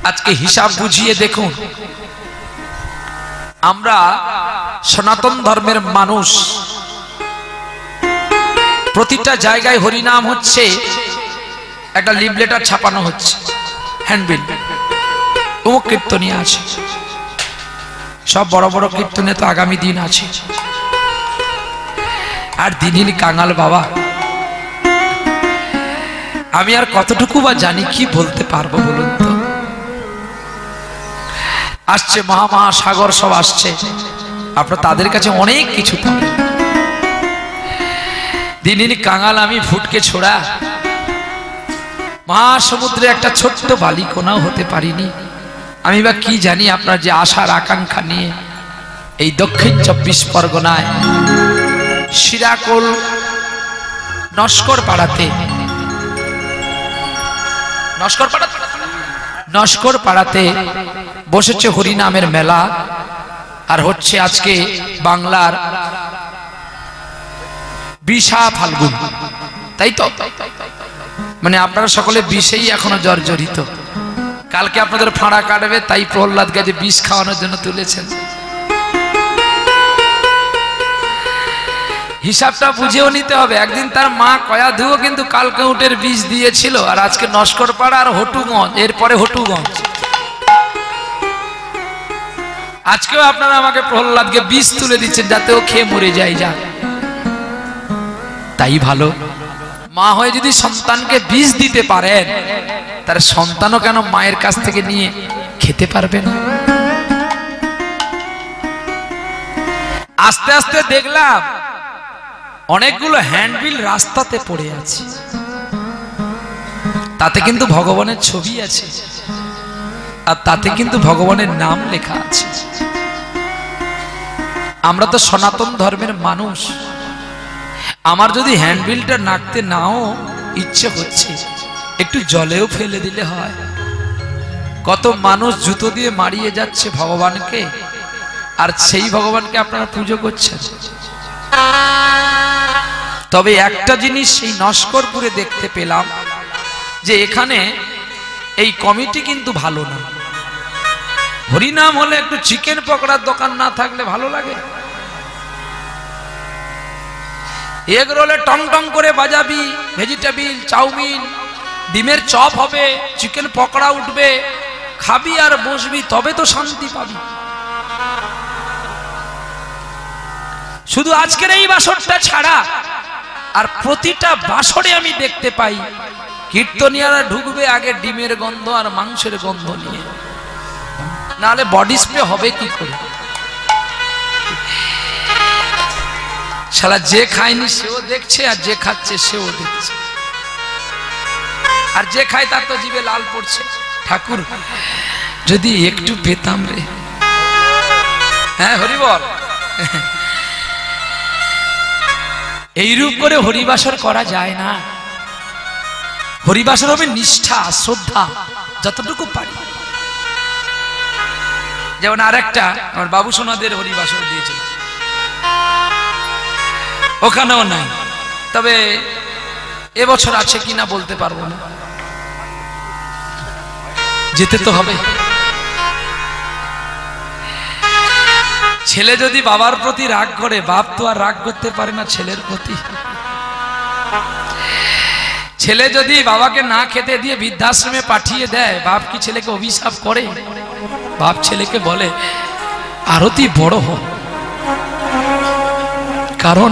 আজকে হিসাব বুঝিয়ে দেখুন, আমরা সনাতন ধর্মের মানুষ, প্রতিটা জায়গায় হরিনাম হচ্ছে, একটা লিফলেটার ছাপানো হচ্ছে, হ্যান্ডবিল, অমুক কীর্তনীয় আছে। সব বড় বড় কীর্তনে তো আগামী দিন আছে। আর দিনের কাঙাল বাবা, আমি আর কতটুকু বা জানি, কি বলতে পারবো বলুন তো? আসছে মহাসাগর, সব আসছে, আপনারা তাদের কাছে অনেক কিছু পাবেন। দিনের কাঙাল আমি, ফুটকে ছোড়া, মহাসমুদ্রে একটা ছোট্ট বালিকোনাও হতে পারিনি। আমি বা কি জানি আপনার যে আশার আকাঙ্ক্ষা নিয়ে এই দক্ষিণ 24 পরগনায় শিরাকোল নস্কর পাড়াতে বসেছে হরিনামের মেলা। আর হচ্ছে আজকে বাংলার বিশা ফাল্গুন, তাই তো? মানে আপনারা সকলে বিষেই এখনো জর্জরিত। কালকে আপনাদের ফাঁড়া কাটবে, তাই প্রহ্লাদ গাছে বিষ খাওয়ানোর জন্য তুলেছেন। হিসাবটা বুঝেও নিতে হবে। একদিন তার মা কয়া ধুয়ো কিন্তু কালকে উটের বীজ দিয়েছিল, আর আজকে নস্করপাড়া আর হটুগঞ্জ, এরপরে হটুগঞ্জ। আজকেও আপনারা আমাকে প্রহ্লাদকে বীজ তুলে দিচ্ছেন যাতে ও খেয়ে মরে যায়। যা তাই ভালো। মা হয়ে যদি সন্তানকে বীজ দিতে পারেন, তার সন্তানও কেন মায়ের কাছ থেকে নিয়ে খেতে পারবে না? আস্তে আস্তে দেখলাম অনেকগুলো হ্যান্ডবিল রাস্তাতে পড়ে আছে, তাতে কিন্তু ভগবানের ছবি আছে, আর তাতে কিন্তু ভগবানের নাম লেখা আছে। আমরা তো সনাতন ধর্মের মানুষ। আমার যদি হ্যান্ডবিলটা নাকতে নাও ইচ্ছে হচ্ছে, একটু জলেও ফেলে দিলে হয়। কত মানুষ জুতো দিয়ে মারিয়ে যাচ্ছে ভগবানকে, আর সেই ভগবানকে আপনারা পুজো করছেন। তবে একটা জিনিস সেই নস্করপুরে দেখতে পেলাম, যে এখানে এই কমিটি কিন্তু ভালো না। হরিনাম হলে একটু চিকেন পকোড়ার দোকান না থাকলে ভালো লাগে? এগ রোলে টং টং করে বাজাবি, ভেজিটেবিল, চাউমিন, ডিমের চপ হবে, চিকেন পকোড়া উঠবে, খাবি আর বসবি, তবে তো শান্তি পাবি। শুধু আজকের এই বাসরটা ছাড়া আর প্রতিটা বাসরে আমি দেখতে পাই কীর্তনিয়ারা ঢুকবে আগে ডিমের গন্ধ আর মাংসের গন্ধ নিয়ে, নাহলে বডি স্প্রে হবে কি করে? শালা যে খায়নি সেও দেখছে, আর যে খাচ্ছে সেও দেখছে, আর যে খায় তার তো জিভে লাল পড়ছে। ঠাকুর যদি একটু পেতাম রে। হ্যাঁ, হরি বল। এইরূপ করে হরিবাসর করা যায় না। হরিবাসর হবে নিষ্ঠা, শ্রদ্ধা, যতটুকু পারি। যেমন আরেকটা আমার বাবু সোনাদের হরিবাসর দিয়েছিল, ওখানেও নাই। তবে এবছর আছে কিনা বলতে পারবো না, যেতে তো হবে। ছেলে যদি বাবার প্রতি রাগ করে, বাপ তো আর রাগ করতে পারে না ছেলের প্রতি। ছেলে যদি বাবাকে না খেতে দিয়ে বৃদ্ধাশ্রমে পাঠিয়ে দেয়, বাপ কি ছেলেকে অভিশাপ করে? বাপ ছেলেকে বলে আরো তুই বড় হ, কারণ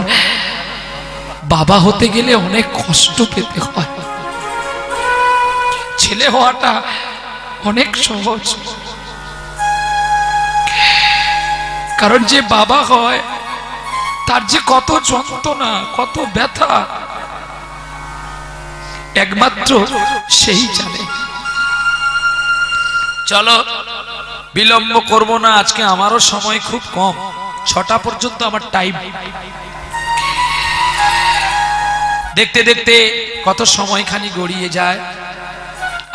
বাবা হতে গেলে অনেক কষ্ট পেতে হয়, ছেলে হওয়াটা অনেক সহজ। কারণ যে বাবা হয় তার যে কত যন্ত্রণা, কত ব্যথা, একমাত্র সেই জানে। চলো বিলম্ব করব না, আজকে আমারও সময় খুব কম, 6টা পর্যন্ত আমার টাইম। দেখতে দেখতে কত সময়খানি গড়িয়ে যায়।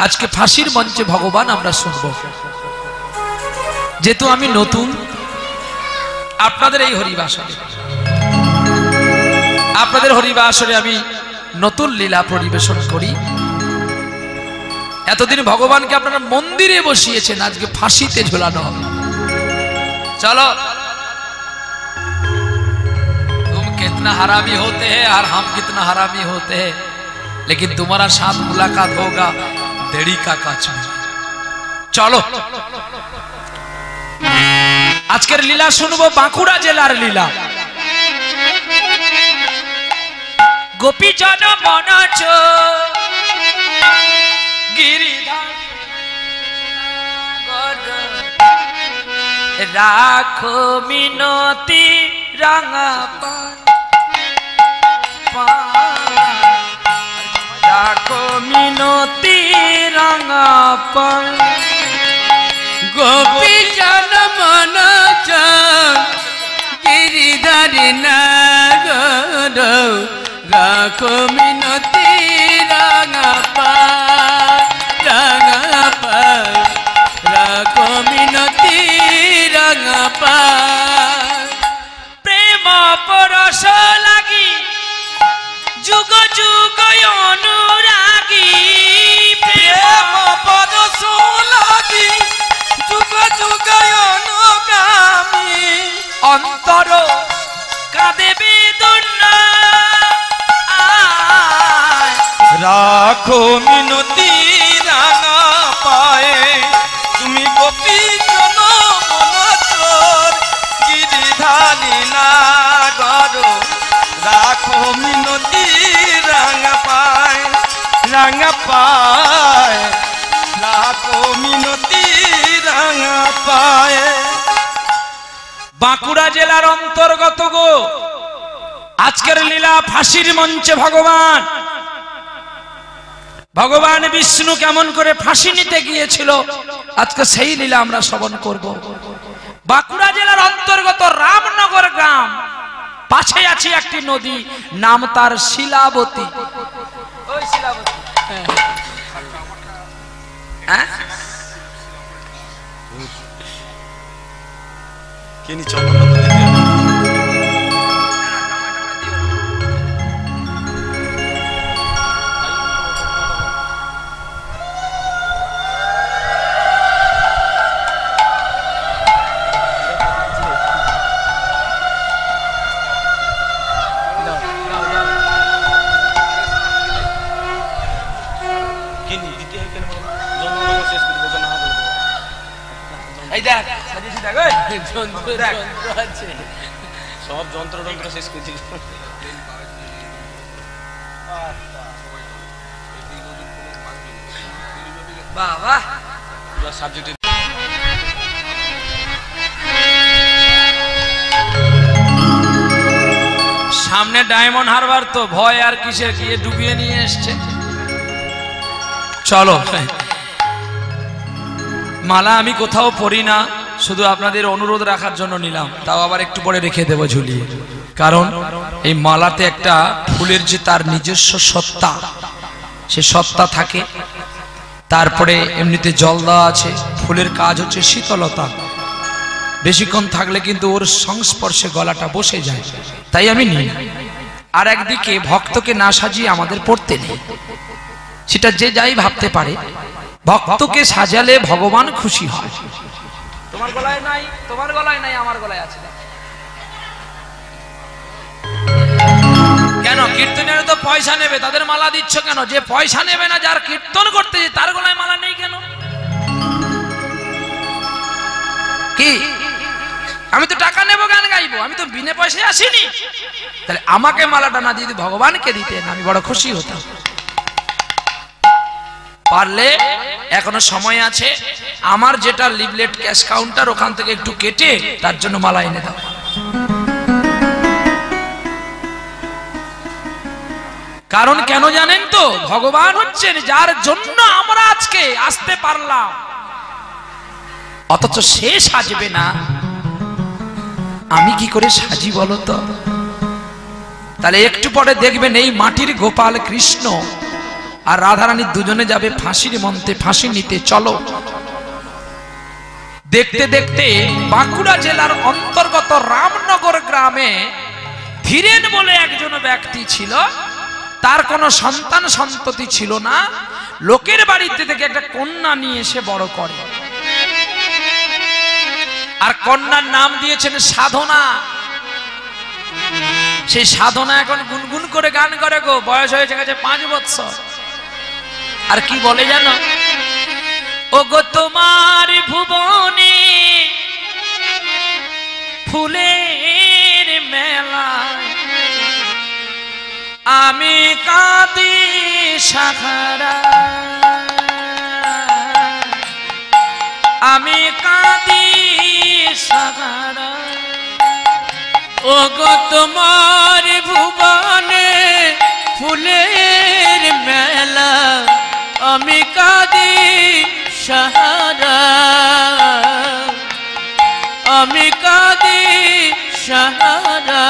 আজকে ফাঁসির মঞ্চে ভগবান আমরা শুনব। যেহেতু আমি নতুন আপনাদের এই হরিবাসরে আমি নতুন লীলা পরিবেশন করি। এতদিন ভগবানকে আপনারা মন্দিরে বসিয়েছেন, আজকে ফাঁসিতে ঝোলানো হবে। चलो तुम कितना हरामी होते हैं और हम कितना हरामी होते हैं, लेकिन तुम्हारा साथ मुलाकात होगा देड़ी का काच में। चलो আজকের লীলা শুনবো বাঁকুড়া জেলার লীলা। গোপী জন মনাচ গিরিধার রাখো মিনতি রাঙা রাখো মিনতি রাঙা পান গোপী জন মনাচ গিরিধারি নাগর রাখো মিনতি রাঙা পান রাখো মিনতি রাঙা পান। প্রেম পরশ লাগি যুগ যুগ অনুরাগী, প্রেম পরশ লাগি যুগ যুগ অনুগামী, অন্তর কাঁদে বেদনা রাখো মিনতি রাঙা পায়ে তুমি গোপী জন মনাচর গিরিধারি নাগর রাখো মিনতি রাঙা পায় রাখো মিনতি রাঙা পায়ে। বাঁকুড়া জেলার অন্তর্গত গো আজকের লীলা ফাঁসির মঞ্চে ভগবান বিষ্ণু কেমন করে ফাঁসি নিতে গিয়েছিল, আজকে সেই লীলা আমরা শ্রবণ করব। বাঁকুড়া জেলার অন্তর্গত রামনগর গ্রাম, পাশে আছে একটি নদী, নাম তার শিলাবতী। ওই শিলাবতী হ্যাঁ সব যন্ত্র শেষ করছি। বাবা সামনে ডায়মন্ড হারবার, তো ভয় আর কিসের, গিয়ে ডুবিয়ে নিয়ে এসছে। চলো, মালা আমি কোথাও পড়ি না, শুধু আপনাদের অনুরোধ রাখার জন্য নিলাম, তাও আবার একটু পরে রেখে দেবো ঝুলিয়ে। কারণ এই মালাতে একটা ফুলের যে তার নিজস্ব সত্তা, সে সত্তা থাকে। তারপরে এমনিতে জল দেওয়া আছে, ফুলের কাজ হচ্ছে শীতলতা, বেশিক্ষণ থাকলে কিন্তু ওর সংস্পর্শে গলাটা বসে যায়, তাই আমি নিই। আর একদিকে ভক্তকে না সাজিয়ে আমাদের পড়তে নেই, সেটা যে যাই ভাবতে পারে। ভক্তকে সাজালে ভগবান খুশি হয়। তোমার গলায় নাই, তোমার গলায় নাই, আমার গলায় আছে। কেন কীর্তনের তো পয়সা নেবে, তাদের মালা দিচ্ছ কেন? যে পয়সা নেবে না, যার কীর্তন করতে তার গলায় মালা নেই কেন? কি আমি তো টাকা নেবো, গান গাইবো, আমি তো বিনা পয়সায় আসিনি। তাহলে আমাকে মালাটা না দিয়ে ভগবানকে দিতেন, আমি বড় খুশি হতাম। পারলে এখনো সময় আছে, আমার যেটা লিভলেট ক্যাশ কাউন্টার, ওখান থেকে একটু কেটে তার জন্য মালা এনে দাও। কারণ কেন জানেন তো, ভগবান হচ্ছেন যার জন্য আমরা আজকে আসতে পারলাম, অথচ সে সাজবে না, আমি কি করে সাজি বলো তো? তাহলে একটু পরে দেখবেন এই মাটির গোপাল কৃষ্ণ আর রাধারানী দুজনে যাবে ফাঁসির মঞ্চে ফাঁসি নিতে। চলো, দেখতে দেখতে বাঁকুড়া জেলার অন্তর্গত রামনগর গ্রামে ধীরেন বলে একজন ব্যক্তি ছিল, তার কোনো সন্তান সন্ততি ছিল না। লোকের বাড়িতে থেকে একটা কন্যা নিয়ে এসে বড় করে, আর কন্যার নাম দিয়েছেন সাধনা। সেই সাধনা এখন গুনগুন করে গান করে গো, বয়স হয়েছে গেছে 5 বছর। আর কি বলে জানো, ও গো তোমার ভুবনে ফুলের মেলা, আমি কাঁদি সাহারা, আমি কাঁদি সাহারা। ও গো তোমার ভুবনে ফুলের মেলা, আমি কাঁদি সাহারা, আমি কাঁদি সাহারা।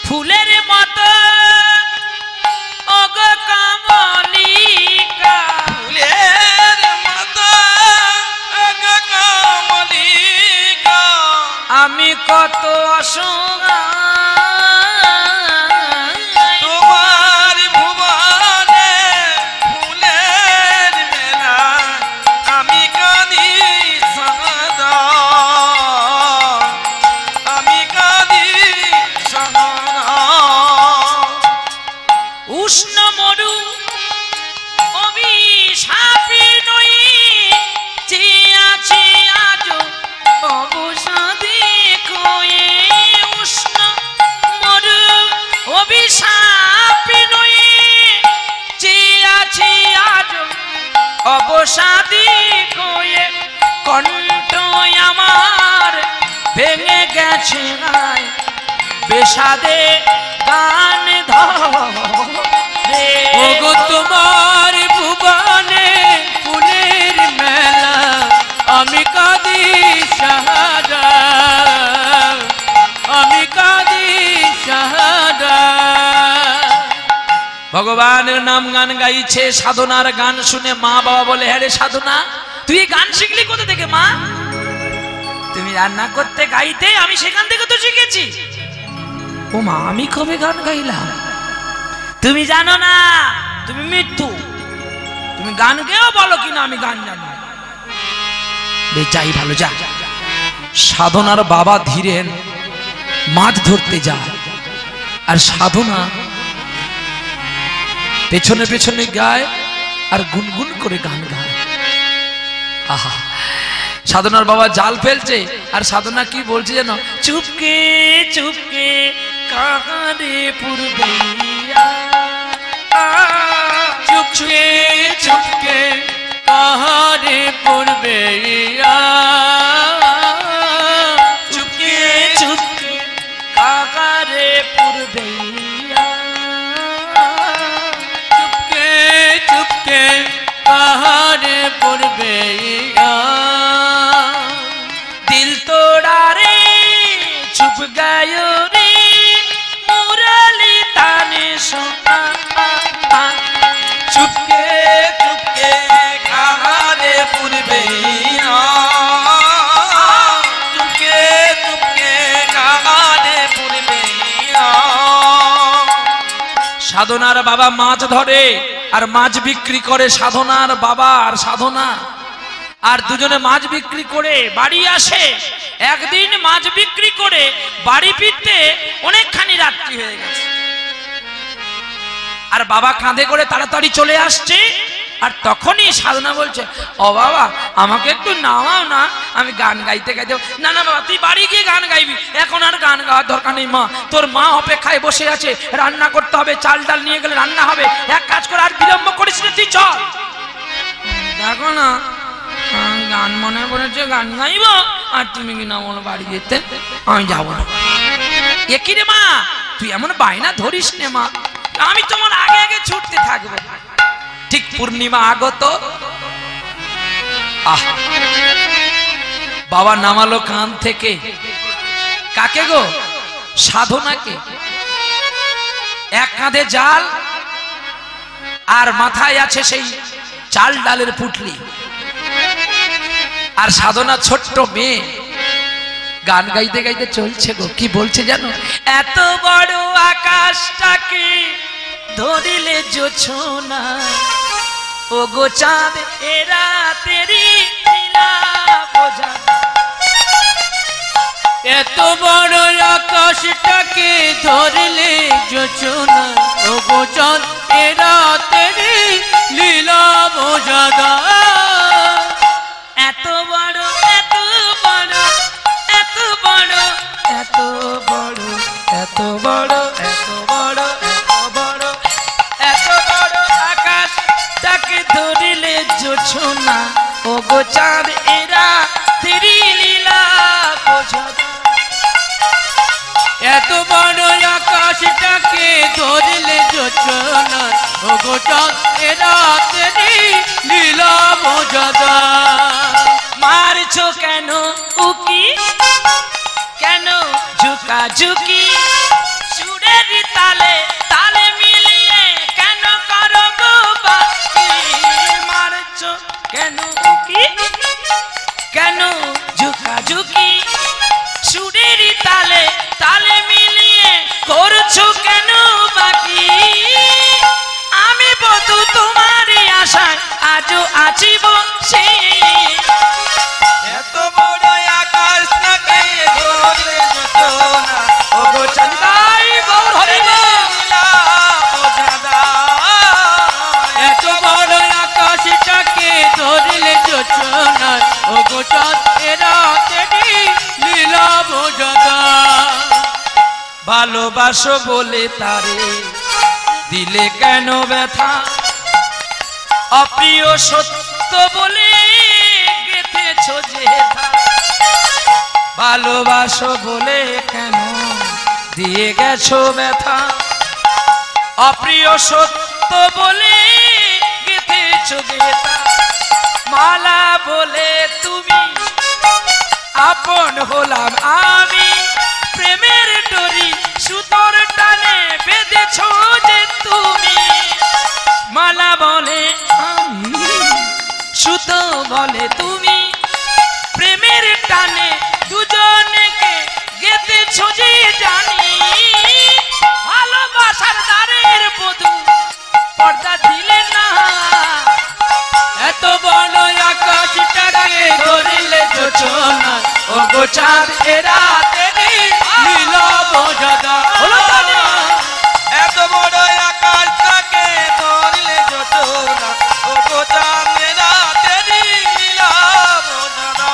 ফুলের মতো ও গো কমলিকা, ফুলের মতো ও গো কমলিকা, আমি কত অসহায়, তোমার ভুবনে ফুলের মেলা, আমি কাঁদি সাহারা, আমি কাঁদি সাহারা। উষ্ণ মরু অভিশাপী নই, যে আছে আজ অবসাদে কয়ে। উষ্ণ মরু অভিশাপী নই, যে আছে আজ অবসাদে কয়ে। কণ্ঠ আমার ভেঙে গেছে গায়, বেসাদে গান ধরে। ও গো তোমার ভুবনে ফুলের মেলা, আমি কাঁদি সাহারা, আমি কাঁদি সাহারা। ভগবানের নাম গান গাইছে, সাধনার গান শুনে মা বাবা বলে, হ্যাঁ রে সাধনা, তুই এই গান শিখলি কোথা থেকে মা? তুমি রান্না করতে গাইতে, আমি সেখান থেকে তো শিখেছি। ও মা, আমি কবে গান গাইলাম? তুমি জানো না, তুমি মৃত্যু। তুমি গান গেয়েও বলো কিনা আমি গান জানি। বেশ, যাই ভালো, যা। সাধনার বাবা ধীরেন মাছ ধরতে যায়, আর সাধনা পেছনে পেছনে গায় আর গুনগুন করে গান গায়। আহা, সাধনার বাবা জাল ফেলছে, আর সাধনা কি বলছে যেন, চুপকে চুপকে কাহারে পূর্বইয়া, চুপকে চুপকে কাহারে পূর্বইয়া, চুপকে চুপকে কাহারে পূর্বইয়া, চুপকে চুপকে কাহারে পূর্বইয়া। দিল তোড়া রে চুপ গায়ো রে, মুরলি তানে সোনা। চুপকে চুপকে কাহারে পূর্বইয়া, চুপকে চুপকে কাহারে পূর্বইয়া। সাধনার বাবা মাছ ধরে আর মাছ বিক্রি করে, সাধনার বাবা আর সাধনা, আর দুজনে মাছ বিক্রি করে বাড়ি আসে। একদিন মাছ বিক্রি করে বাড়ি ফিরতে অনেকখানি রাত্রি হয়ে গেছে, আর বাবা কাঁধে করে তাড়াতাড়ি চলে আসছে। আর তখনই সাধনা বলছে, ও বাবা, আমাকে একটু নামাও না, আমি গান গাইতে গাইতে। না না বাবা, তুই বাড়ি গিয়ে গান গাইবি, এখন আর গান গাওয়ার দরকার নেই মা। তোর মা অপেক্ষায় বসে আছে, রান্না করতে হবে, চাল ডাল নিয়ে গেলে রান্না হবে। এক কাজ করে, আর বিলম্ব করিস না, তুই চল। দেখো না, গান মনে পড়েছে, গান গাইব, আর তুমি কি না বলো বাড়ি যেতে, আমি যাবো না। একই রে মা, তুই এমন বায়না ধরিস নে মা, আমি তোমার আগে আগে ছুটতে থাকবো। ঠিক পূর্ণিমা আগত, আহা, বাবা নামালো কান থেকে। কাকে গো? সাধনাকে। এক কাঁধে জাল, আর মাথায় আছে সেই চাল ডালের পুটলি। আর সাধনা ছোট্ট মেয়ে, গান গাইতে গাইতে চলছে গো। কি বলছে জানো? এত বড় আকাশটাকে ধরিলে জোছনা ও গো চাঁদ এরা তেরি লীলা বোঝা এত বড় আকাশটাকে ধরলে জোছনা ও গো চাঁদ এরা তেরি লীলা বোঝাদা এত বড় এত বড় এত বড় এত বড় এত বড় এত বড় এত বড় এত বড় আকাশ তাকে ধরিলে জোছনা ও গো চাঁদ এরা তেরি লীলা বোঝা এত বড় আকাশটাকে ধরলে জোছনা ও গো চাঁদ এরা তেরি লীলা বোঝাদা মারছো কেন উকি কেন ঝুকা ঝুকি সুরের তালে তালে মিলিয়ে কেন করো গো বাকি মারছো কেন উকি কেন ঝুকা ঝুকি সুরের তালে তালে মিলিয়ে করছো কেন বাকি আমি বধু তোমারই আশায় আজও আছি বসে এত বড় আকাশ তাকে ধরলে জোছনা ও গো চাঁদাই গৌর হরি লীলা বোঝাদা এত বড় আকাশটাকে ধরলে জোছনা ও গো চাঁদ এরা তেরি লীলা বোঝাদা ভালোবাসো বলে তারে দিলে কেন ব্যথা অপ্রিয় সত্য বলে গেথেছো যেথা ভালোবাসো বলে কেন দিয়ে গেছো ব্যথা অপ্রিয় সত্য বলে গেথেছো যেথা মালা বলে তুমি আপন হলাম আমি প্রেমের ডোরি সুতোর টানে বেঁধেছো যে তুমি মালা বলে আমি সুতো বলে তুমি প্রেমের টানে দুজনকে গেঁথেছো যে জানি ভালোবাসার দ্বারের বধূ পর্দা দিলে না এত বড় আকাশটাকে ধরলে জোছনা ও গো চাঁদ এরা তেরি লীলা বোঝাদা এত বড় আকাশ তাকে ধরলে জোছনা ও গো চাঁদ এরা তেরি লীলা বোঝাদা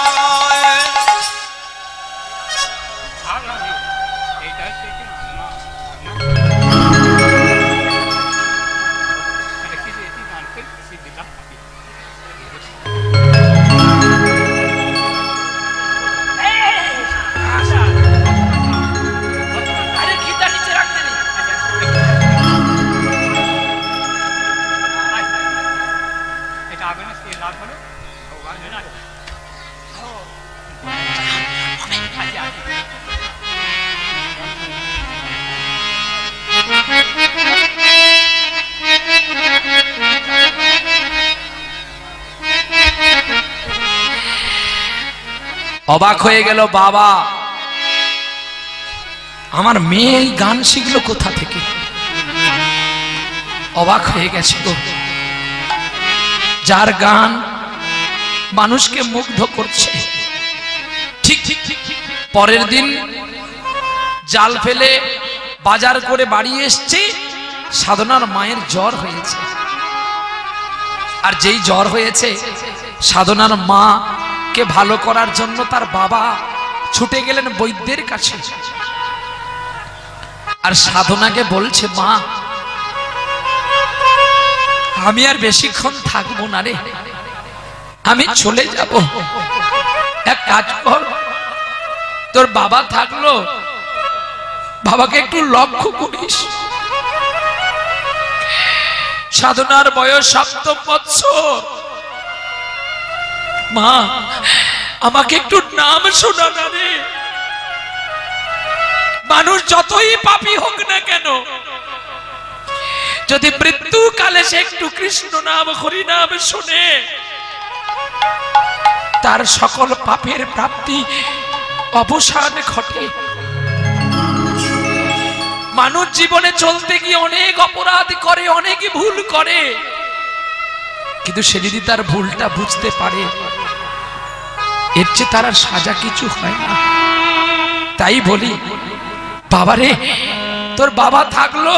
আরে খিদা নিচে রাখতে নেই এটা আগে না সে লাভ হলো ভগবান জানা অবাক হয়ে গেল বাবা আমার মেয়ে এই গান শিখলো কোথা থেকে অবাক হয়ে গেছে গো যার গান মানুষকে মুগ্ধ করছে ঠিক ঠিক ঠিক পরের দিন জাল ফেলে বাজার করে বাড়ি এসছে সাধনার মায়ের জ্বর হয়েছে আর যেই জ্বর হয়েছে সাধনার মা কে ভালো করার জন্য তার বাবা ছুটে গেলেন বৈদ্যের কাছে আর সাধনাকে বলছে মা আমি আর বেশিক্ষণ থাকবো না রে আমি চলে যাব এক কাজ কর তোর বাবা থাকলো বাবাকে একটু লক্ষ্য করিস সাধনার বয়স ৭ম বৎসর মা আমাকে একটু নাম শোনা না রে মানুষ যতই পাপী হোক না কেন যদি মৃত্যুকালে সে একটু কৃষ্ণ নাম হরি নাম শুনে তার সকল পাপের প্রাপ্তি অবসান ঘটে মানুষ জীবনে চলতে গিয়ে অনেক অপরাধ করে, অনেকই ভুল করে, কিন্তু সে যদি তার ভুলটা বুঝতে পারে, এর চেয়ে তার আর সাজা কিছু হয় না। তাই বলি, বাবারে তোর বাবা থাকলো,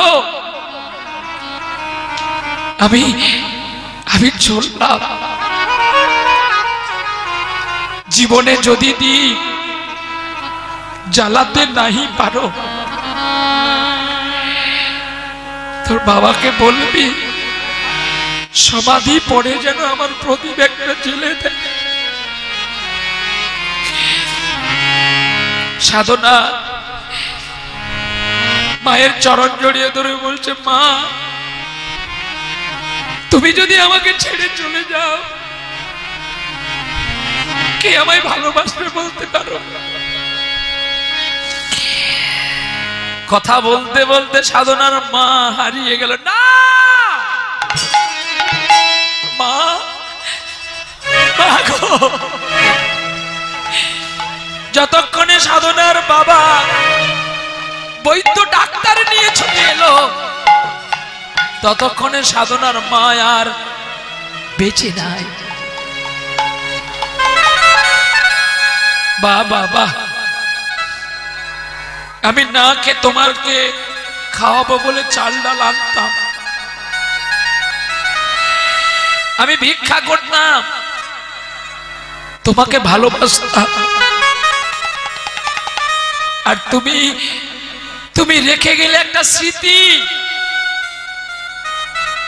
আমি চললাম। জীবনে যদি দি জ্বালাতে নাহি পারো, তোর বাবাকে বলবি সমাধি পড়ে যেন আমার প্রদীপ একটা জ্বেলে দেয়। সাধনা মায়ের চরণ জড়িয়ে ধরে বলছে, মা তুমি যদি আমাকে ছেড়ে চলে যাও, কে আমায় ভালোবাসবে বলতে পারো? কথা বলতে বলতে সাধনার মা হারিয়ে গেল। না মা, যতক্ষণে সাধনার বাবা বৈদ্য ডাক্তার নিয়ে ছুটে এলো, ততক্ষণে সাধনার মা আর বেঁচে নাই। বাবা, আমি না খেয়ে তোমাকে খাওয়াবো বলে চাল ডাল আনতাম, আমি ভিক্ষা করতাম, তোমাকে ভালোবাসতাম, আর তুমি রেখে গেলে একটা স্মৃতি,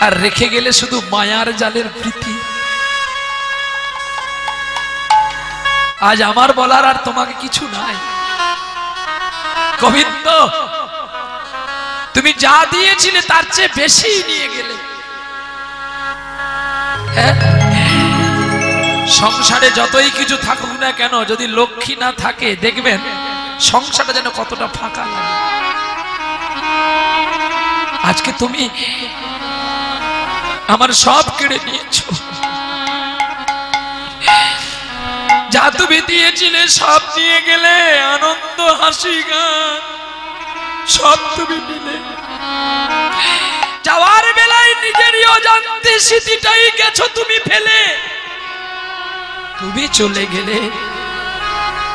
আর রেখে গেলে শুধু মায়ার জালের প্রীতি। আজ আমার বলার আর তোমাকে কিছু নাই। গোবিন্দ, তুমি যা দিয়েছিলে তার চেয়ে বেশি নিয়ে গেলে। সংসারে যতই কিছু থাকুক না কেন, যদি লক্ষ্মী না থাকে, দেখবেন সংসারটা যেন কতটা ফাঁকা লাগে। আজকে তুমি আমার সব কেড়ে নিয়েছো, যা তুমি দিয়েছিলে সব নিয়ে গেলে, আনন্দ হাসি গান সব তুমি নিলে। যাওয়ার বেলায় নিজেরই অজান্তে স্মৃতিটাই গেছো তুমি ফেলে। তুমি চলে গেলে,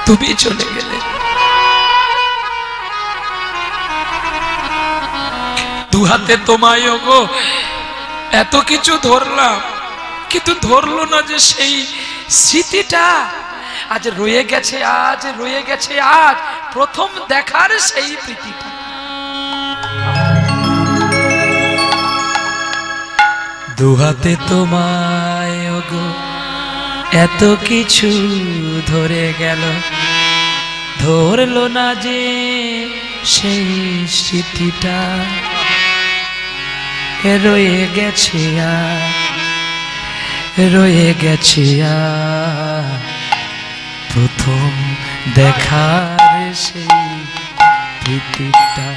তুমি চলে গেলে। দু হাতে তোমায় গো এত কিছু ধরলাম, কিন্তু ধরলো না যে সেই স্মৃতিটা আজ রয়ে গেছে, আজ রয়ে গেছে, আজ প্রথম দেখার সেই প্রীতিটা। দু হাতে তোমায় গো এত কিছু ধরে গেল, ধরলো না যে সেই স্মৃতিটা রয়ে গেছে, রয়ে গেছে প্রথম দেখার সেই প্রীতিটা।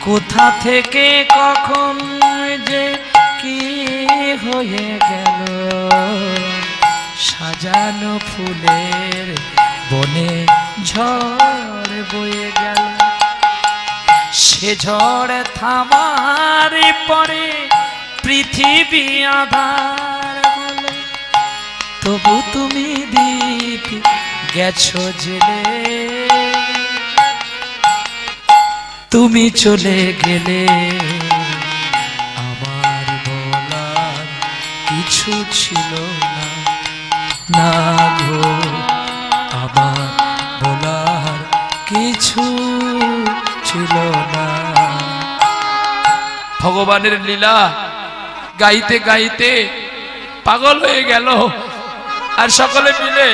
কোথা থেকে কখন যে কি হয়ে গেল, সাজানো ফুলের বনে ঝড় বয়ে গেল। সে ঝড় থামার পরে পৃথিবী আধার হলো, তবু তুমি দীপ গেছো জেলে। তুমি চলে গেলে, আমার বলার কিছু ছিল না, না গো আমার বলার কিছু ছিল না। ভগবানের লীলা গাইতে গাইতে পাগল হয়ে গেল, আর সকলে মিলে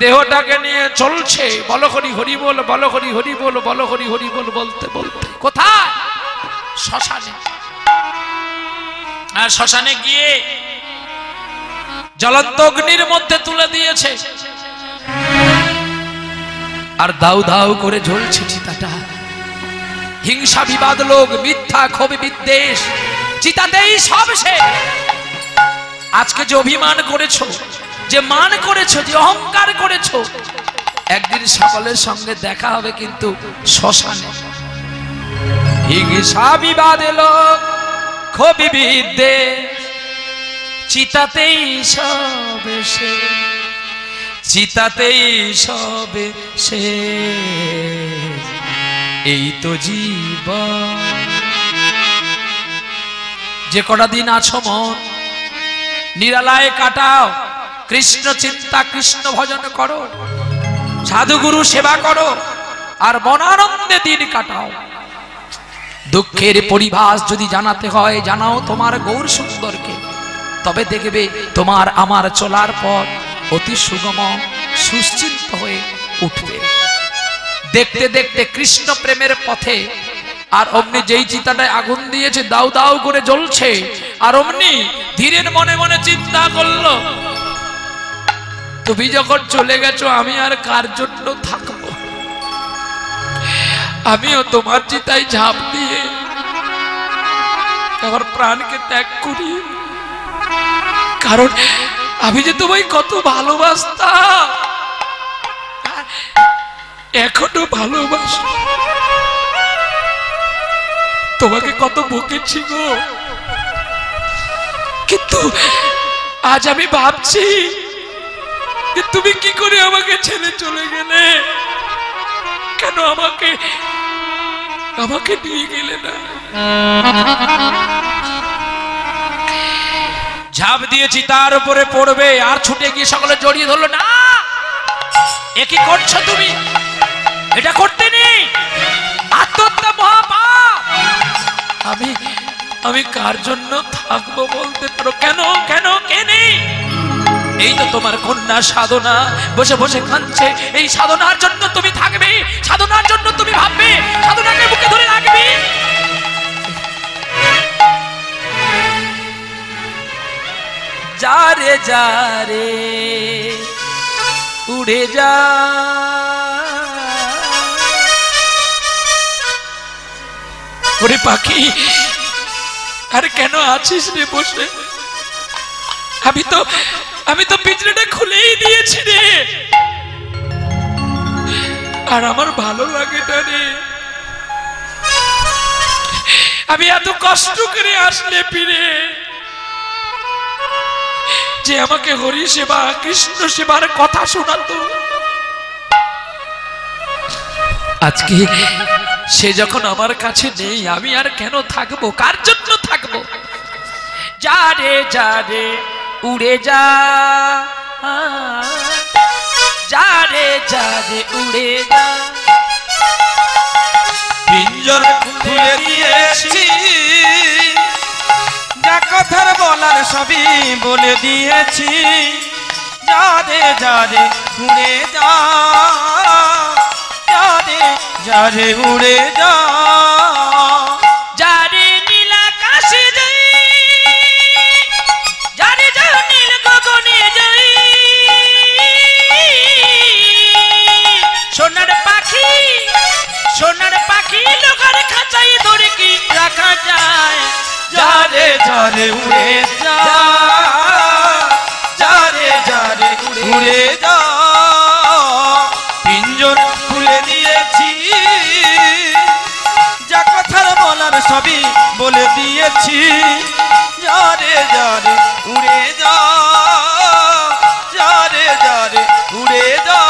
দেহটাকে নিয়ে চলছে, বলো হরি হরি বল, বলো হরি হরি বল, বলো হরি হরি বল বলতে বলতে কোথায়? শ্মশানে। আর শ্মশানে গিয়ে জ্বলন্ত অগ্নির মধ্যে তুলে দিয়েছে, আর দাউ দাউ করে জ্বলছে চিতাটা। হিংসা বিবাদ লোক, মিথ্যা ক্ষোভ বিদ্বেষ, চিতাতেই সব শেষ। আজকে যে অভিমান করেছো, যে মান করেছো, যে অহংকার করেছো, একদিন সকলের সঙ্গে দেখা হবে কিন্তু শ্মশানে। হিংসা বিবাদে লোক ক্ষোভে বিদ্বেষ, চিতাতেই সবে সে, চিতাতেই সবে সে, এই তো জীবন। যে কটা দিন আছো মন নিরালায় কাটাও, কৃষ্ণ চিন্তা কৃষ্ণ ভজন করো, সাধুগুরু সেবা করো, আর মনানন্দে দিন কাটাও। দুঃখের পরিভাষ যদি জানাতে হয় জানাও তোমার গৌর সুন্দরকে, তবে দেখবে তোমার আমার চলার পথ অতি সুগম সুশ্চিন্ত হয়ে উঠবে। দেখতে দেখতে কৃষ্ণ প্রেমের পথে, আর অমনি যেই চিতাটায় আগুন দিয়েছে দাউ দাউ করে জ্বলছে, আর অমনি ধীরের মনে মনে চিন্তা করলো, তুমি যখন চলে গেছো আমি আর কার জন্য থাকবো? আমিও তোমার চিতায় ঝাঁপ দিয়ে আমার প্রাণকে ত্যাগ করি, কারণ আমি যে তোমায় কত ভালোবাসতাম, এখনো ভালোবাসি, তোমাকে কত বকেছি গো। কিন্তু আজ আমি ভাবছি যে তুমি কি করে আমাকে ছেড়ে চলে গেলে, কেন আমাকে আমাকে নিয়ে গেলে না? ঝাঁপ দিয়েছি তার উপরে পড়বে, আর ছুটে গিয়ে সকলে জড়িয়ে ধরলো, না এ কি করছো তুমি, এটা করতে নেই, আত্মহত্যা মহাপাপ। আমি আমি কার জন্য থাকবো বলতে পারো? কেন কেন কে নেই? এই তো তোমার কন্যা সাধনা বসে বসে কাঁদছে, এই সাধনার জন্য তুমি থাকবে, সাধনার জন্য তুমি ভাববে, সাধনাকে বুকে ধরে রাখবে। যারে যারে উড়ে যা, ওরে পাখি আর কেন আছিস রে বসে? আমি তো পিছড়েটা খুলেই দিয়েছি রে, আর আমার ভালো লাগে না রে। আমি এত কষ্ট করে আসলে ফিরে যে আমাকে হরি সেবা কৃষ্ণ সেবার কথা শোনাতো, আজকে সে যখন আমার কাছে নেই আমি আর কেন থাকবো, কার জন্য থাকবো? যা রে যা রে উড়ে যা, যা রে যা রে উড়ে যা। পিঞ্জর খুলে দিয়েছি, যা কথার বলার সবই বলে দিয়েছি, যা রে যা রে উড়ে যা, যা রে যা রে উড়ে যা। যারে নীল আকাশে যাই, যারে যা নীল গগনে যাই, সোনার পাখি সোনার পাখি লোকার খাঁচাই ধরে কি রাখা যায়? যা রে যা রে উড়ে যা, যা রে যা রে উড়ে যা। পিঞ্জর খুলে দিয়েছি, যা কথার বলার সবই বলে দিয়েছি, যা রে যা রে উড়ে যা, যা রে যা রে উড়ে যা।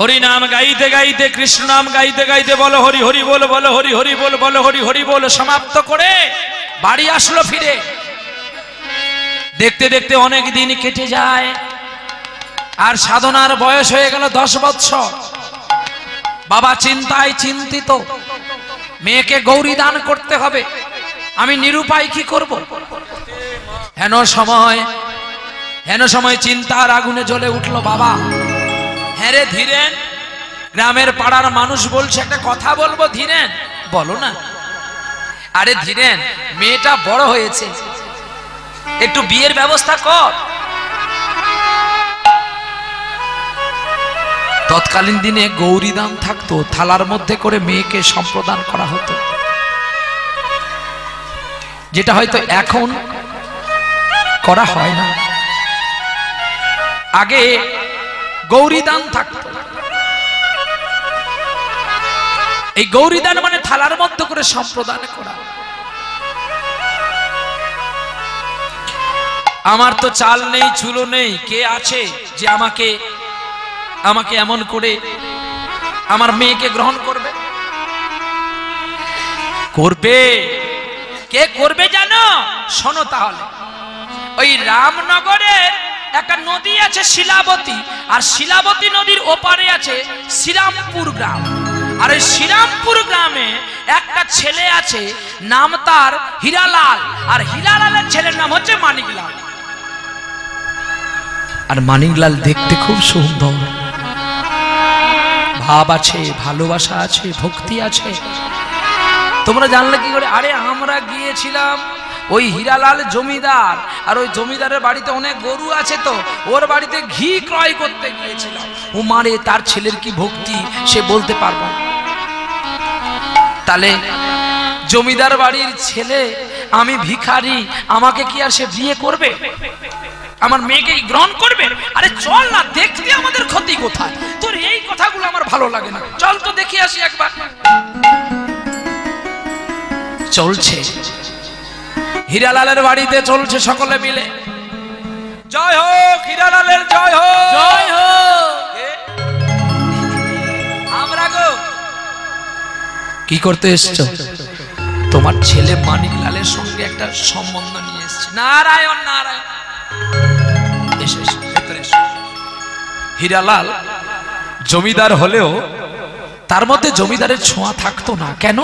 হরি নাম গাইতে গাইতে কৃষ্ণ নাম গাইতে গাইতে বলো হরি হরি বল, বলো হরি হরি বল, বলো হরি হরি বল, সমাপ্ত করে বাড়ি আসলো ফিরে। দেখতে দেখতে অনেক দিন কেটে যায়, আর সাধনার বয়স হয়ে গেল 10 বৎসর। বাবা চিন্তায় চিন্তিত, মেয়েকে গৌরী দান করতে হবে, আমি নিরুপায় কি করব? হেন সময় চিন্তার আগুনে জ্বলে উঠলো বাবা। হ্যাঁ রে ধীরেন, গ্রামের পাড়ার মানুষ বলছে একটা কথা বলবো, ধীরেন বলো না। আরে ধীরেন, মেয়েটা বড় হয়েছে, একটু বিয়ের ব্যবস্থা কর। তৎকালীন দিনে গৌরী দান থাকতো, থালার মধ্যে করে মেয়েকে সম্প্রদান করা হতো, যেটা হয়তো এখন করা হয় না। আগে গৌরীদান থাকতো। এই গৌরীদান মানে থালার মধ্যে করে সম্প্রদান করা। আমার তো চাল নেই, চুলো নেই, কে আছে যে আমাকে এমন করে আমার মেয়েকে গ্রহণ করবে? করবে কে করবে জানো? শোনো তাহলে, ওই রামনগরের একটা নদী আছে শিলাবতী, আর শিলাবতী নদীর ওপারে আছে শ্রীরামপুর গ্রাম। আর ওই শ্রীরামপুর গ্রামে একটা ছেলে আছে, নাম তার হীরালাল, আর হীরালালের ছেলের নাম হচ্ছে মানিকলাল। আর মানিকলাল দেখতে খুব সুন্দর, ভাব আছে, ভালোবাসা আছে, ভক্তি আছে। তোমরা জানলে কি করে? আরে আমরা গিয়েছিলাম ওই হীরালাল জমিদার, আর ওই জমিদারের বাড়িতে অনেক গরু আছে, তো ওর বাড়িতে ঘি ক্রয় করতে গিয়েছিলাম। ও মারে, তার ছেলের কি ভক্তি সে বলতে পারবো না। তাহলে জমিদার বাড়ির ছেলে, আমি ভিখারি, আমাকে কি আর সে বিয়ে করবে? আমার মেয়েকে গ্রহণ করবে? আরে চল না, দেখতে আমাদের ক্ষতি কোথায়? তোর এই কথাগুলো আমার ভালো লাগে না, চল তো দেখে আসি একবার। চলছে হীরালালের বাড়িতে, চলছে সকলে মিলে। জয় হোক হীরালালের, জয় হোক, জয় হোক। আমরা গো কি করতে এসছো? তোমার ছেলে মানিকলালের সঙ্গে একটা সম্বন্ধ নিয়ে এসছে। নারায়ণ নারায়ণ, এসো এসো, ভেতরে এসো। হীরালাল জমিদার হলেও তার মধ্যে জমিদারের ছোঁয়া থাকতো না। কেন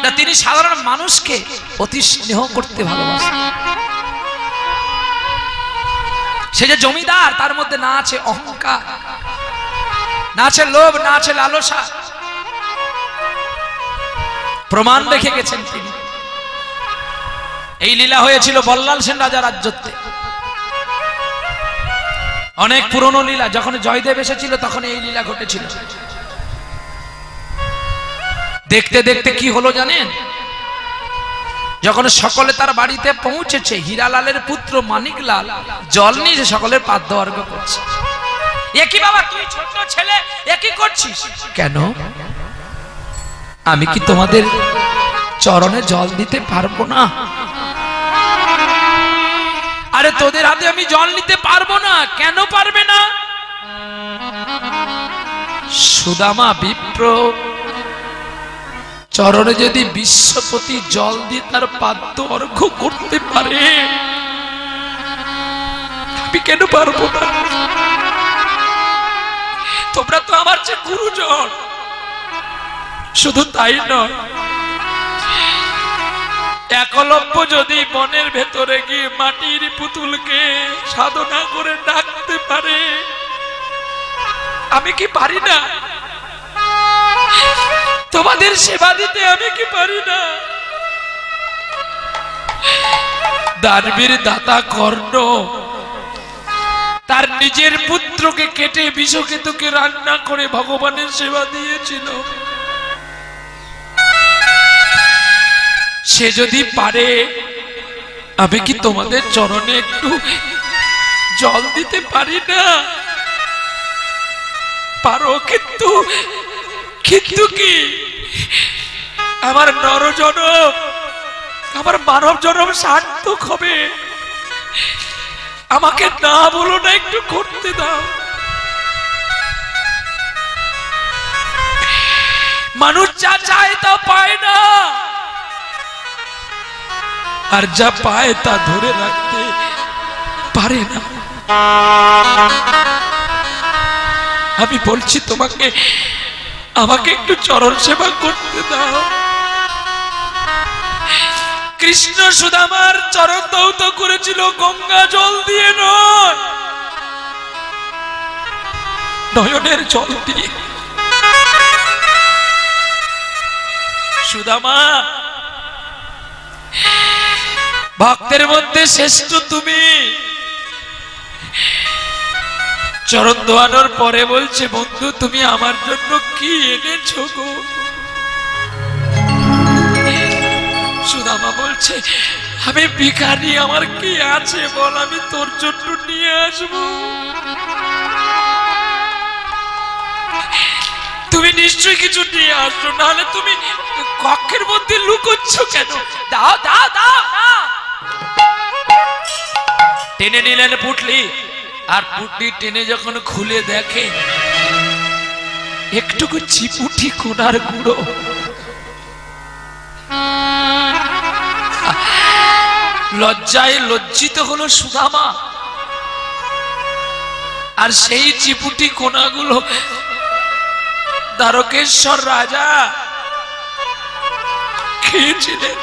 না? তিনি সাধারণ মানুষকে অতি স্নেহ করতে ভালোবাসেন। সে যে জমিদার, তার মধ্যে না আছে অহংকার, না আছে লোভ, না আছে লালসা। প্রমাণ রেখে গেছেন তিনি। এই লীলা হয়েছিল বল্লাল সেন রাজা রাজ্যতে, অনেক পুরনো লীলা। যখন জয়দেব এসেছিল তখন এই লীলা ঘটেছিল। দেখতে দেখতে কি হলো জানেন? যখন সকলে তার বাড়িতে পৌঁছেছে, হীরালালের পুত্র মানিকলাল জল নিয়ে সকলের পাদ্য অর্ঘ্য করছে। একই বাবা, তুই ছোট ছেলে, একই করছিস কেন? আমি কি তোমাদের চরণে জল দিতে পারবো না? আরে তোদের হাতে আমি জল নিতে পারবো না। কেন পারবে না? সুদামা বিপ্র চরণে যদি বিশ্বপতি জল দিয়ে তার পাদ্য অর্ঘ্য করতে পারে, আমি কেন পারবো না? তোমরা তো আমার চেয়ে গুরুজন। শুধু তাই নয়, একলব্য যদি বনের ভেতরে গিয়ে মাটির পুতুলকে সাধনা করে ডাকতে পারে, আমি কি পারি না? তোমাদের সেবা দিতে আমি কি পারি না? দানবীর দাতা কর্ণ তার নিজের পুত্রকে কেটে বিষকেতুকে রান্না করে ভগবানের সেবা দিয়েছিল। সে যদি পারে, আমি কি তোমাদের চরণে একটু জল দিতে পারি না? পারো, কিন্তু কি আমার নরজনম, আমার মানব জনম সার্থক হবে। আমাকে না বলো না, একটু করতে দাও। মানুষ যা চায় তা পায় না, আর যা পায় তা ধরে রাখতে পারে না। আমি বলছি তোমাকে, আমাকে একটু চরণ সেবা করতে দাও। কৃষ্ণ সুদামার চরণ দৌত করেছিল গঙ্গা জল দিয়ে নয়, নয়নের জল দিয়ে। সুদামা, ভক্তের মধ্যে শ্রেষ্ঠ তুমি। চরণ ধোয়ানোর পরে বলছে, বন্ধু তুমি আমার জন্য কি এনেছো গো? সুদামা বলছে, আমি ভিখারি, আমার কি আছে বল, আমি তোর জন্য নিয়ে আসবো। তুমি নিশ্চয়ই কিছু নিয়ে আসছো, নাহলে তুমি কক্ষের মধ্যে লুকোচ্ছ কেন? দাও দাও দাও দাও। টেনে নিলেন পুটলি, আর পুটলি টেনে যখন খুলে দেখে একটুকু চিপুটি কোনার গুঁড়ো। লজ্জায় লজ্জিত হলো সুদামা, আর সেই চিপুটি কোনাগুলো দ্বারকেশ্বর রাজা খেয়েছিলেন।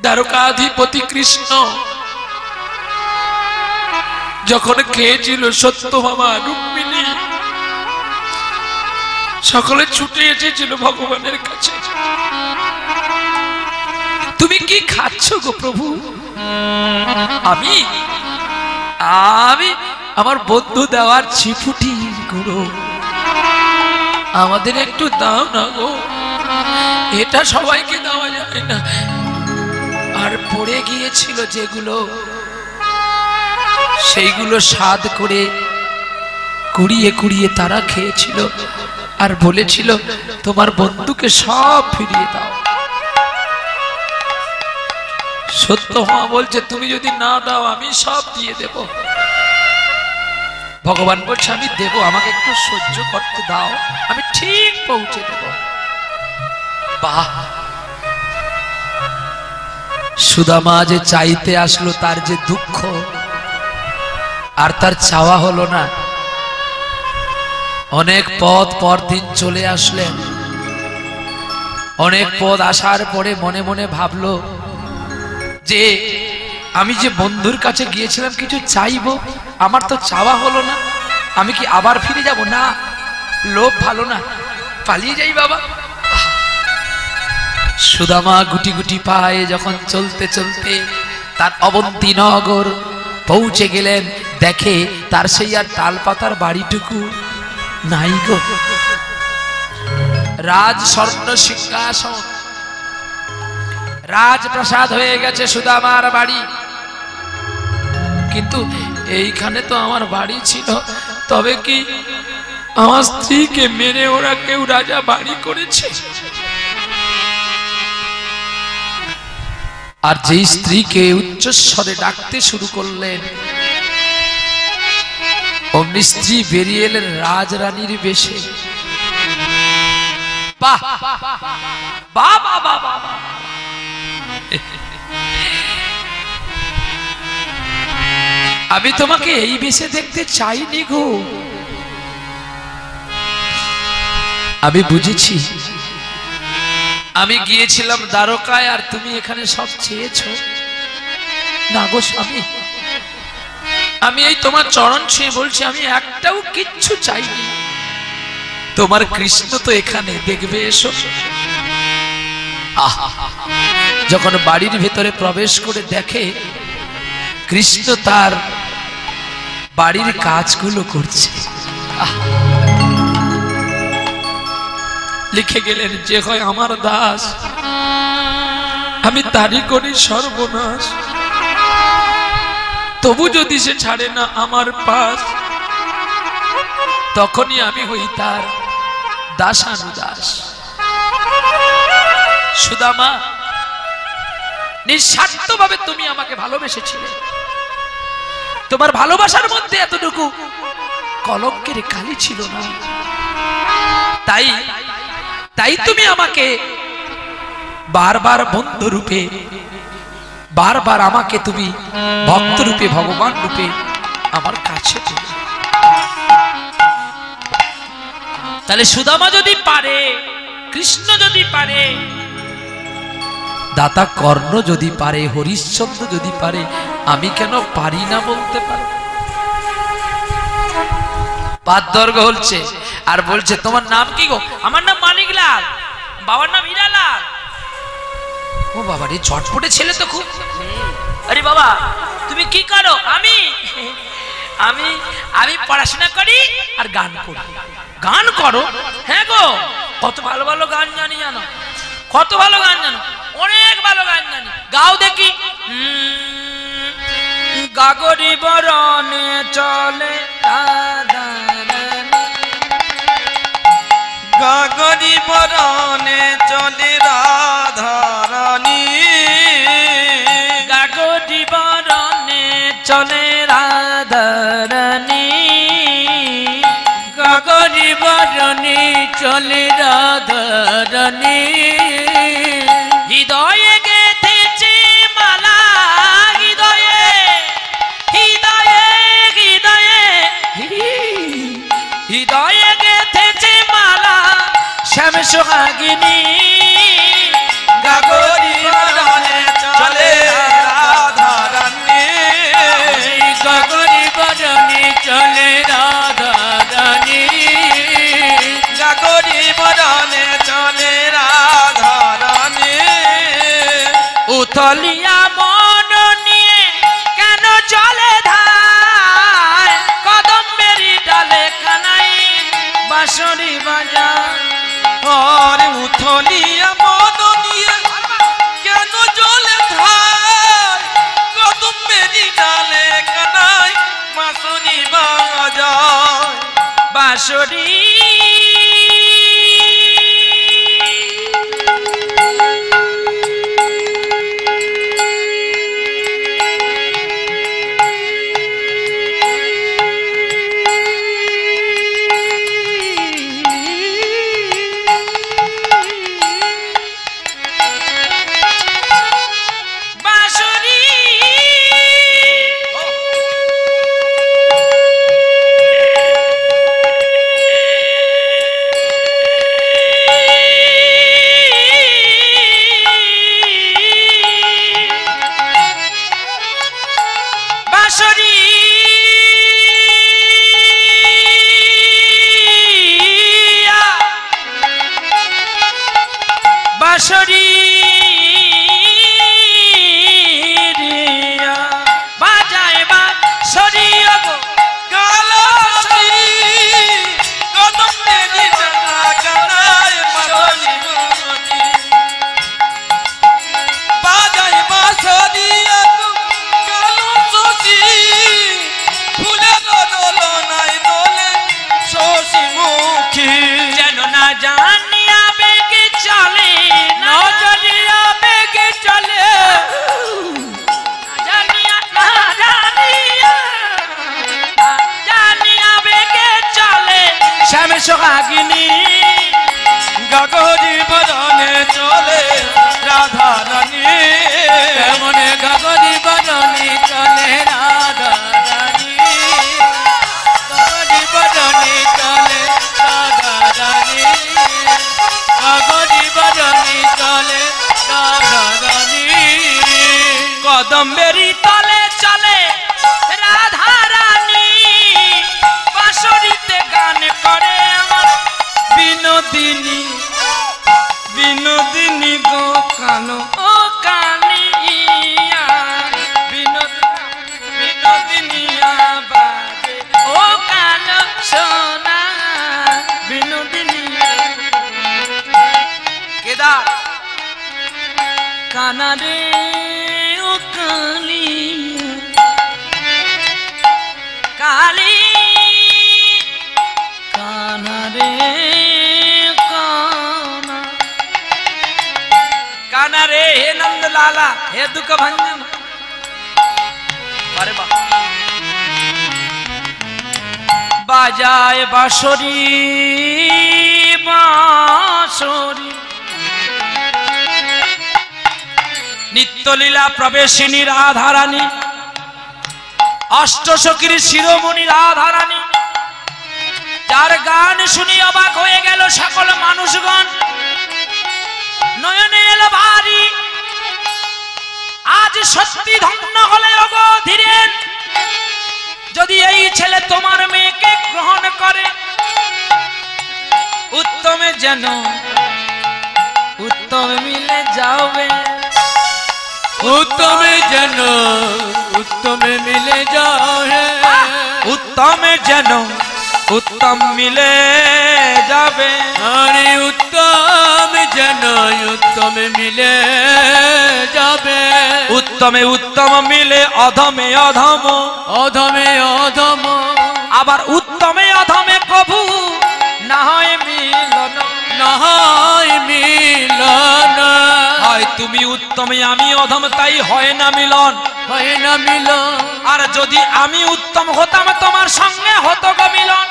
দ্বারকাধিপতি কৃষ্ণ যখন খেয়েছিল, সত্যভামা রুক্মিণী সকলে ছুটে এসেছিল ভগবানের কাছে। তুমি কি খাচ্ছ গো প্রভু? আমি আমি আমার বন্ধু দেওয়ার চিপুটি গুঁড়ো, আমাদের একটু দাও না গো, এটা সবাইকে দেওয়া যায় না। আর পড়ে গিয়েছিল যেগুলো, সেইগুলো স্বাদ করে কুড়িয়ে কুড়িয়ে তারা খেয়েছিল, আর বলেছিল তোমার বন্ধুকে সব ফিরিয়ে দাও। সত্যভামা বলছে তুমি যদি না দাও আমি সব দিয়ে দেব। ভগবান বলছে আমি দেব, আমাকে একটু সহ্য করতে দাও, আমি ঠিক পৌঁছে দেব। বাহ! সুদামা যে চাইতে আসলো, তার যে দুঃখ, আর তার চাওয়া হলো না। অনেক পথ পরদিন চলে আসলেন। অনেক পথ আসার পরে মনে মনে ভাবলো যে আমি যে বন্ধুর কাছে গিয়েছিলাম কিছু চাইবো, আমার তো চাওয়া হলো না, আমি কি আবার ফিরে যাব? না, লোভ ভালো না, পালিয়ে যাই বাবা। সুদামা গুটি গুটি পায়ে যখন চলতে চলতে তার অবন্তী নগর পৌঁছে গেলেন, দেখে তার সেই আর তালপাতার বাড়িটুকু নাই গো। রাজ স্বর্ণ সিংহাসন, রাজপ্রাসাদ হয়ে গেছে সুদামার বাড়ি। কিন্তু এইখানে তো আমার বাড়ি ছিল, তবে কি আমার স্ত্রীকে মেরে ওরা কেউ রাজা বাড়ি করেছে? আর যেই স্ত্রীকে উচ্চস্বরে ডাকতে শুরু করলেন, অমনি স্ত্রী বেরিয়ে এলেন রাজরানীর বেশে। বাহ বাহ বাহ বাহ বাহ! আমি তোমাকে এই বেশে দেখতে চাইনি গো। আমি বুঝেছি, আমি গিয়েছিলাম দ্বারকায় আর তুমি এখানে সব চেয়েছো। না গো স্বামী, আমি এই তোমার চরণ ছুঁয়ে বলছি, আমি একটাও কিচ্ছু চাইনি। তোমার কৃষ্ণ তো এখানে, দেখবে এসো। যখন বাড়ির ভেতরে প্রবেশ করে দেখে কৃষ্ণ তার বাড়ির কাজগুলো করছে, লিখে গেলেন যে হয় আমার দাস, আমি তারই করি সর্বনাশ। তবু যদি সে ছাড়ে না আমার পাশ, তখনই আমি হই তার দাসানুদাস। সুদামা, নিঃস্বার্থভাবে তুমি আমাকে ভালোবেসেছিলে, তোমার ভালোবাসার মধ্যে এতটুকু কলঙ্কের কালি ছিল না। তাই তাই তুমি আমাকে বারবার বন্ধু রূপে, বারবার আমাকে তুমি ভক্ত রূপে, ভগবান রূপে আমার কাছে পেলে। তাহলে সুদামা যদি পারে, কৃষ্ণ যদি পারে, দাতা কর্ণ যদি পারে, হরিশ্চন্দ্র যদি পারে, আমি কেন পারি না বলতে পারো? পাদর্ঘ হচ্ছে আর বলছে তোমার নাম কি গো? আমার নাম মানিকলাল, বাবার নাম হীরালাল। ও বাবা রে, চটপটে ছেলে তো খুব। আরে বাবা তুমি কি করো? আমি আমি আমি পড়াশোনা করি আর গান করি। গান করো? হ্যাঁ গো, কত ভালো ভালো গান জানি জানো? কত ভালো গান জানো? অনেক ভালো গান জানি। গাও দেখি। গাগরি বরণে চলে রাধারানী গাগরি বরণে চলে রাধারানী গাগরি বরণে চলে রাধারানী গাগরি বরণে চলে রাধারানী হৃদয়ে গেঁথেছে মালা হৃদয়ে হৃদয়ে হৃদয়ে হৃদয়ে গেঁথেছে মালা শ্যাম সোহাগিনী গাগরি বরণে চলে রাধারানী গাগরি বরণে চলে রাধারানী গাগরি বরণে চলে রাধারানী উথলিয়া মন নিয়ে কেন চলে ধার কদম্বেরি ডালে কানাই বাঁশরি বাজায় আরে উথলিয়া মন নিয়ে কেন চলে ধার কদম্বেরি ডালে কানাই বাঁশরি বাজায় বাঁশরি বাঁশরি বাজায় বাঁশরি গো কালাশি কদম্বেরি ডালা কানাই বাঁশরি বাজায় বাঁশরি কালাশি ফুলের দোলনায় দোলে শশী মুখী যেন না জানিয়া বেগে চলে না জানিয়া বেগে চলে জানিয়া না জানিয়া জানিয়া বেগে চলে শ্যাম সোহাগিনী গাগরি বরণে চলে রাধারানী কেমন গাগরি বরণে চলে রাধারানী গাগরি বরণে চলে রাধারানী গাগরি বরণে চলে রাধারানী কদম্বেরি তলে চলে রাধারানী বাঁশরিতে গান করে আমার বিনোদিনী বিনোদিনী গো কানো ও কানিয়া বিনোদিনিয়া বাজে ও কানো সোনা বিনোদিনী কেদা কানা রে ও কালিয়া কালী কানা রে কানা काना रे हे नंद लाला हे दुख भंजन अरे बा बाजाए बांसुरी बांसुरी नित्यलीला प्रवेशिनी राधारानी अष्टसखीर शिरोमणि राधारानी जार गान शुनी अबाक हये गेल सकल मानुषगण नयने एलो भारी आज सत्यि धन्य हले ओगो धीरेन यदि एई छेले तोमार मेयेके ग्रहण करे उत्तमे जेन उत्तम मिले जाओबे उत्तमे जेन उत्तम मिले जाओ उत्तमे जेन उत्तम मिले जाबे अरे उत्तम जन उत्तम मिले जाबे उत्तम উত্তমে উত্তম মিলে অধমে অধম, অধমে অধম, আবার উত্তমে অধমে কভু না হয় মিলন, না হয় মিলন, হয় তুমি উত্তমে আমি অধম, তাই হয় না মিলন। হয় না মিলন, আর যদি আমি উত্তম হতাম তোমার সঙ্গে হতো গো মিলন।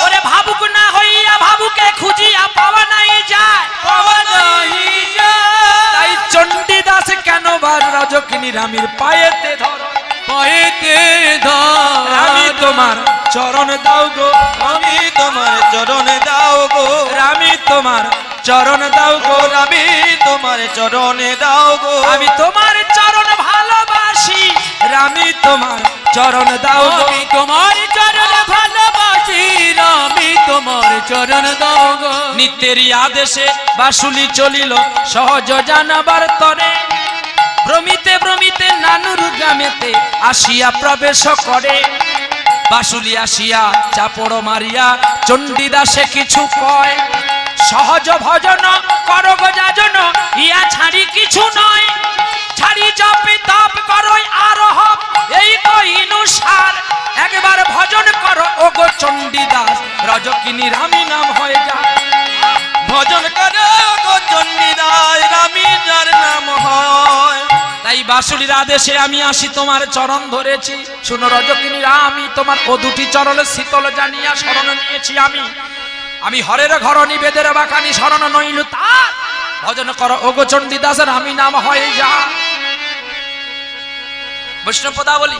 ওরে ভাবুক না হইয়া ভাবুকে খুঁজিয়া পাওয়া নাই যায়, পাওয়া নাই যায়। তাই চণ্ডীদাস কেন বার রজকিনী রামের পায়েতে ধরো, পায়েতে ধর, আমি তোমার চরণ দাও গো, আমি তোমার চরণে দাও গো, আমি তোমার চরণ দাও গো, আমি তোমার চরণে দাও গো, আমি তোমার চরণ ভালোবাসি, রামি তোমার চরণ দাও গো। আমি তোমার চরণ ভালোবাসি, আমি তোমার চরণ দাও গো। নিত্যেরই আদেশে বাসুলি চলিল সহজ জানাবার তরে, ভ্রমিতে ভ্রমিতে নানুর গ্রামেতে আসিয়া প্রবেশ করে। বাসুলি আসিয়া চাপড় মারিয়া চণ্ডীদাসে কিছু কয়, সহজ ভজন করো গো যাজন, ইয়া ছাড়ি কিছু নয়, ছাড়ি জপে তপ করো আর হব এই কহিনুসার, একবার ভজন করো ও গো চণ্ডীদাস, রজকিনী রামী নাম হয়ে যায়। ভজন করো গো চণ্ডীদাস, রামী যার নাম হয়। তাই বাসুলির আদেশে আমি আসি তোমার চরণ ধরেছি, শুনো রজকিনী রামী তোমার ও দুটি চরণে শীতল জানিয়া শরণ নিয়েছি আমি। আমি হরের ঘর নিবেদের বাখানি শরণ নইল তার, ভজন করো ও গো চণ্ডীদাস রামী নাম হয়ে যা। বৈষ্ণব পদাবলী